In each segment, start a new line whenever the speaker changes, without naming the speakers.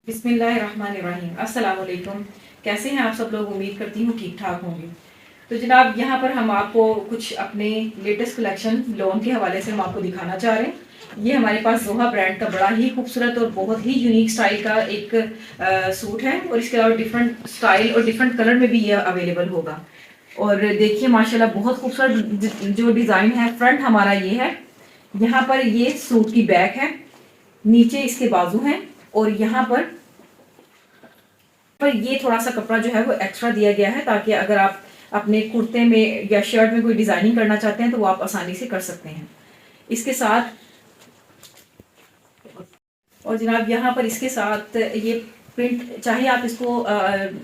बिस्मिल्लाहिर्रहमानिर्रहीम। अस्सलाम वालेकुम। कैसे हैं आप सब लोग? उम्मीद करती हूँ ठीक ठाक होंगे। तो जनाब यहाँ पर हम आपको कुछ अपने लेटेस्ट कलेक्शन लॉन के हवाले से हम आपको दिखाना चाह रहे हैं। ये हमारे पास जोहा ब्रांड का बड़ा ही खूबसूरत और बहुत ही यूनिक स्टाइल का एक सूट है और इसके अलावा डिफरेंट स्टाइल और डिफरेंट कलर में भी ये अवेलेबल होगा। और देखिए माशाल्लाह बहुत खूबसूरत जो डिज़ाइन है। फ्रंट हमारा ये है, यहाँ पर ये सूट की बैक है, नीचे इसके बाजू हैं और यहाँ पर ये थोड़ा सा कपड़ा जो है वो एक्स्ट्रा दिया गया है ताकि अगर आप अपने कुर्ते में या शर्ट में कोई डिजाइनिंग करना चाहते हैं तो वो आप आसानी से कर सकते हैं इसके साथ। और जनाब यहाँ पर इसके साथ ये प्रिंट, चाहे आप इसको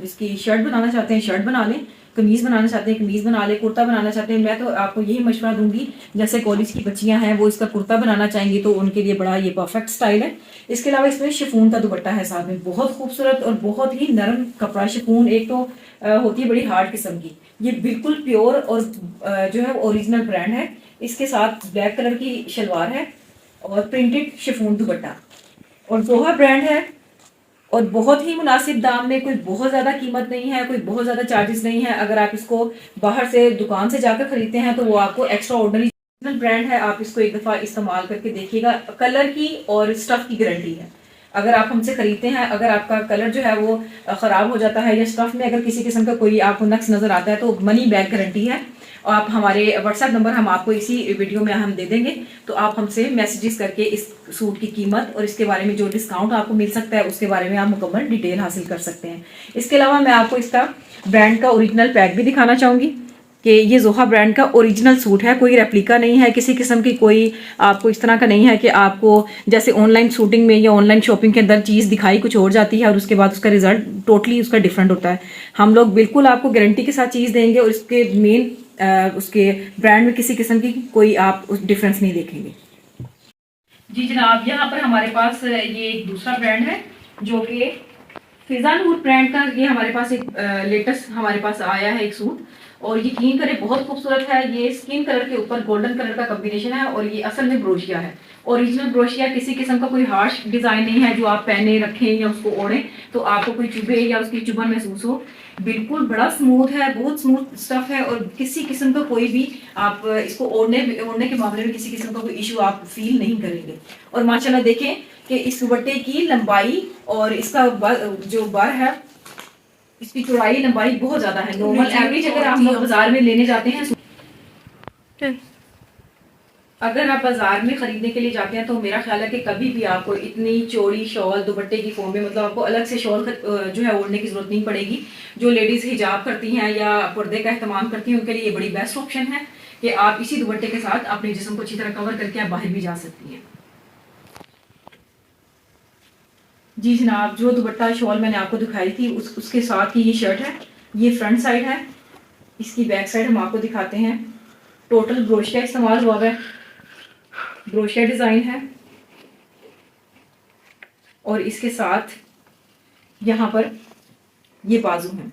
इसकी शर्ट बनाना चाहते हैं शर्ट बना लें, कमीज बनाना चाहते हैं कमीज बना लें, कुर्ता बनाना चाहते हैं। मैं तो आपको यही मशवरा दूंगी, जैसे कॉलेज की बच्चियां हैं वो इसका कुर्ता बनाना चाहेंगी तो उनके लिए बड़ा ये परफेक्ट स्टाइल है। इसके अलावा इसमें शिफॉन का दुपट्टा है साथ में, बहुत खूबसूरत और बहुत ही नरम कपड़ा। शिफॉन एक तो होती है बड़ी हार्ड किस्म की, ये बिल्कुल प्योर और जो है ओरिजिनल ब्रांड है। इसके साथ ब्लैक कलर की शलवार है और प्रिंटेड शिफॉन दुपट्टा और जोहा ब्रांड है और बहुत ही मुनासिब दाम में, कोई बहुत ज़्यादा कीमत नहीं है, कोई बहुत ज़्यादा चार्जेस नहीं है। अगर आप इसको बाहर से दुकान से जाकर खरीदते हैं तो वो आपको एक्स्ट्रा ऑर्डनरी ब्रांड है। आप इसको एक दफ़ा इस्तेमाल करके देखिएगा, कलर की और स्टफ़ की गारंटी है। अगर आप हमसे खरीदते हैं, अगर आपका कलर जो है वो ख़राब हो जाता है या स्टफ़ में अगर किसी किस्म का कोई आपको नक्स नज़र आता है तो मनी बैक गारंटी है। और आप हमारे व्हाट्सएप नंबर हम आपको इसी वीडियो में हम दे देंगे, तो आप हमसे मैसेजेस करके इस सूट की कीमत और इसके बारे में जो डिस्काउंट आपको मिल सकता है उसके बारे में आप मुकम्मल डिटेल हासिल कर सकते हैं। इसके अलावा मैं आपको इसका ब्रांड का ओरिजिनल पैक भी दिखाना चाहूँगी कि ये जोहा ब्रांड का ओरिजिनल सूट है, कोई रेप्लिका नहीं है, किसी किस्म की कोई आपको इस तरह का नहीं है कि आपको जैसे ऑनलाइन शूटिंग में या ऑनलाइन शॉपिंग के अंदर चीज़ दिखाई कुछ और जाती है और उसके बाद उसका रिजल्ट टोटली उसका डिफरेंट होता है। हम लोग बिल्कुल आपको गारंटी के साथ चीज़ देंगे और इसके मेन उसके ब्रांड में किसी किस्म की कोई आप डिफरेंस नहीं देखेंगे। जी जनाब, यहाँ पर हमारे पास ये एक दूसरा ब्रांड है जो कि फिजा नूर ब्रांड का। ये हमारे पास एक लेटेस्ट हमारे पास आया है एक सूट और यकीन करें बहुत खूबसूरत है। ये स्किन कलर के ऊपर गोल्डन कलर का कॉम्बिनेशन है और ये असल में ब्रोशिया है, ओरिजिनल ब्रोशिया। किसी किस्म का कोई हार्श डिजाइन नहीं है जो आप पहने रखें या उसको ओढ़ें तो आपको कोई चुभे या उसकी चुभन महसूस हो। बिल्कुल बड़ा स्मूथ है, बहुत स्मूथ स्टफ है और किसी किस्म का कोई भी आप इसको ओढ़ने के मामले में किसी किस्म का कोई इशू आप फील नहीं करेंगे। और माशाल्लाह देखें कि इस दुपट्टे की लंबाई और इसका जो बर है, इसकी चौड़ाई लंबाई बहुत ज्यादा है। नॉर्मल एवरेज अगर आप लोग बाजार में लेने जाते हैं, अगर आप बाजार में खरीदने के लिए जाते हैं तो मेरा ख्याल है कि कभी भी आपको इतनी चौड़ी शॉल दुपट्टे की फॉर्म में, मतलब आपको अलग से शॉल जो है ओढ़ने की जरूरत नहीं पड़ेगी। जो लेडीज हिजाब करती हैं या पर्दे का एहतमाम करती हैं उनके लिए ये बड़ी बेस्ट ऑप्शन है कि आप इसी दुपट्टे के साथ अपने जिस्म को अच्छी तरह कवर करके आप बाहर भी जा सकती हैं। जी जनाब, जो दुपट्टा शॉल मैंने आपको दिखाई थी उसके साथ की ये शर्ट है। ये फ्रंट साइड है, इसकी बैक साइड हम आपको दिखाते हैं। टोटल ब्रोशिया इस्तेमाल हुआ है, ब्रोशिया डिजाइन है और इसके साथ यहाँ पर ये बाजू हैं।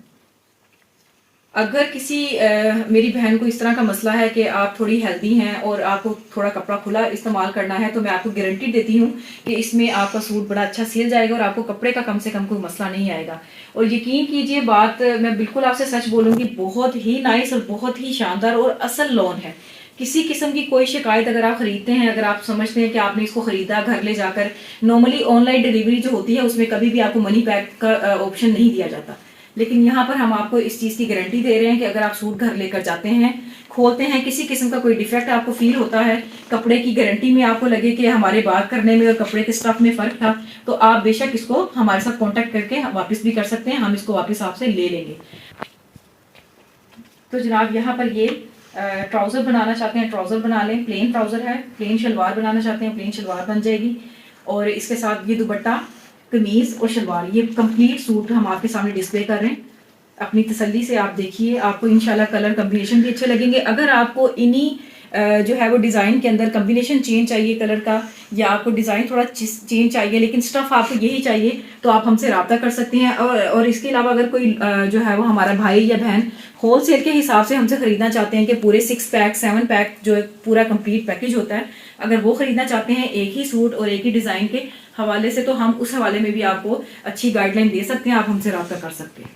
अगर किसी मेरी बहन को इस तरह का मसला है कि आप थोड़ी हेल्दी हैं और आपको थोड़ा कपड़ा खुला इस्तेमाल करना है तो मैं आपको गारंटी देती हूँ कि इसमें आपका सूट बड़ा अच्छा सिल जाएगा और आपको कपड़े का कम से कम कोई मसला नहीं आएगा। और यकीन कीजिए, बात मैं बिल्कुल आपसे सच बोलूँगी, बहुत ही नाइस और बहुत ही शानदार और असल लॉन है। किसी किस्म की कोई शिकायत अगर आप खरीदते हैं, अगर आप समझते हैं कि आपने इसको खरीदा घर ले जाकर, नॉर्मली ऑनलाइन डिलीवरी जो होती है उसमें कभी भी आपको मनी बैक का ऑप्शन नहीं दिया जाता, लेकिन यहाँ पर हम आपको इस चीज़ की गारंटी दे रहे हैं कि अगर आप सूट घर लेकर जाते हैं, खोलते हैं, किसी किस्म का कोई डिफेक्ट आपको फील होता है, कपड़े की गारंटी में आपको लगे कि हमारे बात करने में और कपड़े के स्टफ में फ़र्क था, तो आप बेशक इसको हमारे साथ कांटेक्ट करके वापस भी कर सकते हैं, हम इसको वापस आपसे ले लेंगे। तो जनाब यहाँ पर ये ट्राउज़र बनाना चाहते हैं ट्राउज़र बना लें, प्लेन ट्राउज़र है। प्लेन शलवार बनाना चाहते हैं प्लेन शलवार बन जाएगी और इसके साथ ये दुपट्टा, कमीज और शलवार, ये कंप्लीट सूट हम आपके सामने डिस्प्ले कर रहे हैं। अपनी तसल्ली से आप देखिए, आपको इंशाल्लाह कलर कॉम्बिनेशन भी अच्छे लगेंगे। अगर आपको इन्हीं जो है वो डिज़ाइन के अंदर कम्बिनेशन चेंज चाहिए कलर का, या आपको डिज़ाइन थोड़ा चेंज चाहिए लेकिन स्टफ़ आपको यही चाहिए, तो आप हमसे रब्ता कर सकते हैं। और इसके अलावा अगर कोई जो है वो हमारा भाई या बहन होलसेल के हिसाब से हमसे ख़रीदना चाहते हैं कि पूरे 6 पैक 7 पैक जो पूरा कंप्लीट पैकेज होता है, अगर वो ख़रीदना चाहते हैं एक ही सूट और एक ही डिज़ाइन के हवाले से, तो हम उस हवाले में भी आपको अच्छी गाइडलाइन दे सकते हैं, आप हमसे रब्ता कर सकते हैं।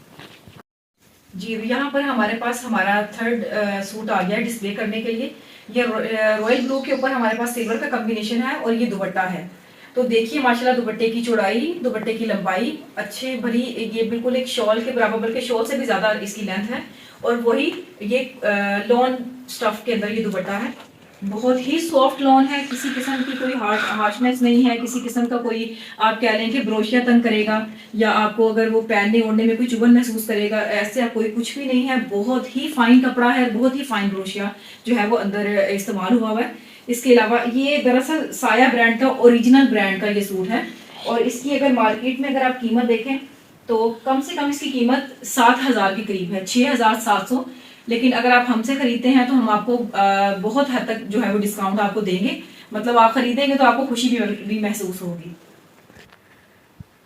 जी, यहाँ पर हमारे पास हमारा थर्ड सूट आ गया डिस्प्ले करने के लिए। ये रॉयल ब्लू के ऊपर हमारे पास सिल्वर का कॉम्बिनेशन है और ये दुपट्टा है। तो देखिए माशाल्लाह दुपट्टे की चौड़ाई, दुपट्टे की लंबाई अच्छे भरी, ये बिल्कुल एक शॉल के बराबर, बल्कि शॉल से भी ज़्यादा इसकी लेंथ है। और वही ये लॉन स्टफ के अंदर ये दुपट्टा है, बहुत ही सॉफ्ट लॉन है, किसी किस्म की कोई हार्शनेस नहीं है, किसी किस्म का कोई आप कह लें कि ब्रोशिया तंग करेगा या आपको अगर वो पहनने ओढ़ने में कोई चुभन महसूस करेगा, ऐसे कोई कुछ भी नहीं है। बहुत ही फाइन कपड़ा है, बहुत ही फाइन ब्रोशिया जो है वो अंदर इस्तेमाल हुआ है। इसके अलावा ये दरअसल साया ब्रांड का, ओरिजिनल ब्रांड का ये सूट है। और इसकी अगर मार्केट में अगर आप कीमत देखें तो कम से कम इसकी कीमत 7,000 के करीब है, 6,700। लेकिन अगर आप हमसे खरीदते हैं तो हम आपको बहुत हद तक जो है वो डिस्काउंट आपको देंगे, मतलब आप खरीदेंगे तो आपको खुशी भी महसूस होगी।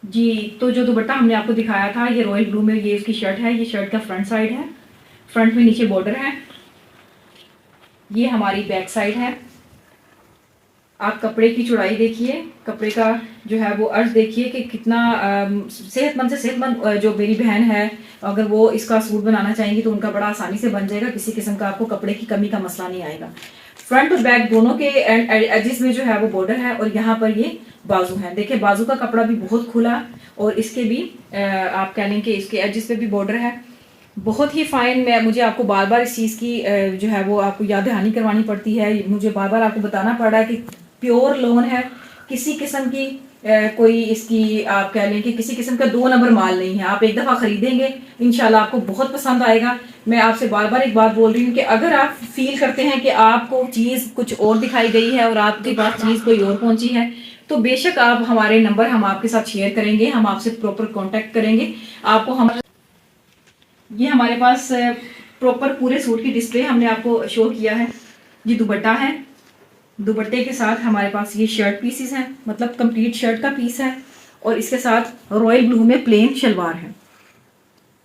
जी, तो जो दुपट्टा हमने आपको दिखाया था ये रॉयल ब्लू में, ये इसकी शर्ट है, ये शर्ट का फ्रंट साइड है, फ्रंट में नीचे बॉर्डर है, ये हमारी बैक साइड है। आप कपड़े की चौड़ाई देखिए, कपड़े का जो है वो अर्ज देखिए कि कितना सेहतमंद से सेहतमंद जो मेरी बहन है अगर वो इसका सूट बनाना चाहेंगी तो उनका बड़ा आसानी से बन जाएगा, किसी किस्म का आपको कपड़े की कमी का मसला नहीं आएगा। फ्रंट और बैक दोनों के एजेस में जो है वो बॉर्डर है और यहाँ पर ये बाजू है। देखिए बाजू का कपड़ा भी बहुत खुला और इसके भी आप कह लें कि इसके एजेस पे भी बॉर्डर है, बहुत ही फाइन। मुझे आपको बार बार इस चीज़ की जो है वो आपको याद दहानी करवानी पड़ती है, मुझे बार बार आपको बताना पड़ रहा है कि प्योर लॉन है, किसी किस्म की कोई इसकी आप कह लें कि किसी किस्म का 2 नंबर माल नहीं है। आप एक दफ़ा खरीदेंगे इंशाल्लाह आपको बहुत पसंद आएगा। मैं आपसे बार बार एक बात बोल रही हूँ कि अगर आप फील करते हैं कि आपको चीज़ कुछ और दिखाई गई है और आपके पास चीज़ कोई और पहुंची है तो बेशक आप हमारे नंबर हम आपके साथ शेयर करेंगे, हम आपसे प्रॉपर कॉन्टेक्ट करेंगे। आपको ये हमारे पास प्रॉपर पूरे सूट की डिस्प्ले हमने आपको शो किया है। ये दुपट्टा है, दुपट्टे के साथ हमारे पास ये शर्ट पीसेस हैं, मतलब कंप्लीट शर्ट का पीस है और इसके साथ रॉयल ब्लू में प्लेन शलवार है।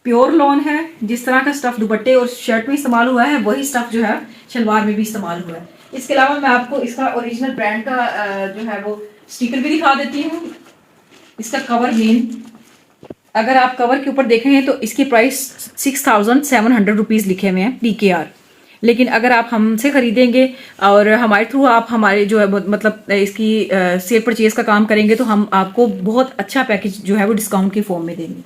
प्योर लॉन है, जिस तरह का स्टफ दुपट्टे और शर्ट में इस्तेमाल हुआ है वही स्टफ जो है शलवार में भी इस्तेमाल हुआ है। इसके अलावा मैं आपको इसका ओरिजिनल ब्रांड का जो है वो स्टिकर भी दिखा देती हूँ। इसका कवर मेन अगर आप कवर के ऊपर देखेंगे तो इसकी प्राइस 6,700 रुपीज़ लिखे हुए हैं PKR। लेकिन अगर आप हमसे खरीदेंगे और हमारे थ्रू आप हमारे जो है मतलब इसकी सेल परचेज का काम करेंगे तो हम आपको बहुत अच्छा पैकेज जो है वो डिस्काउंट की फॉर्म में देंगे।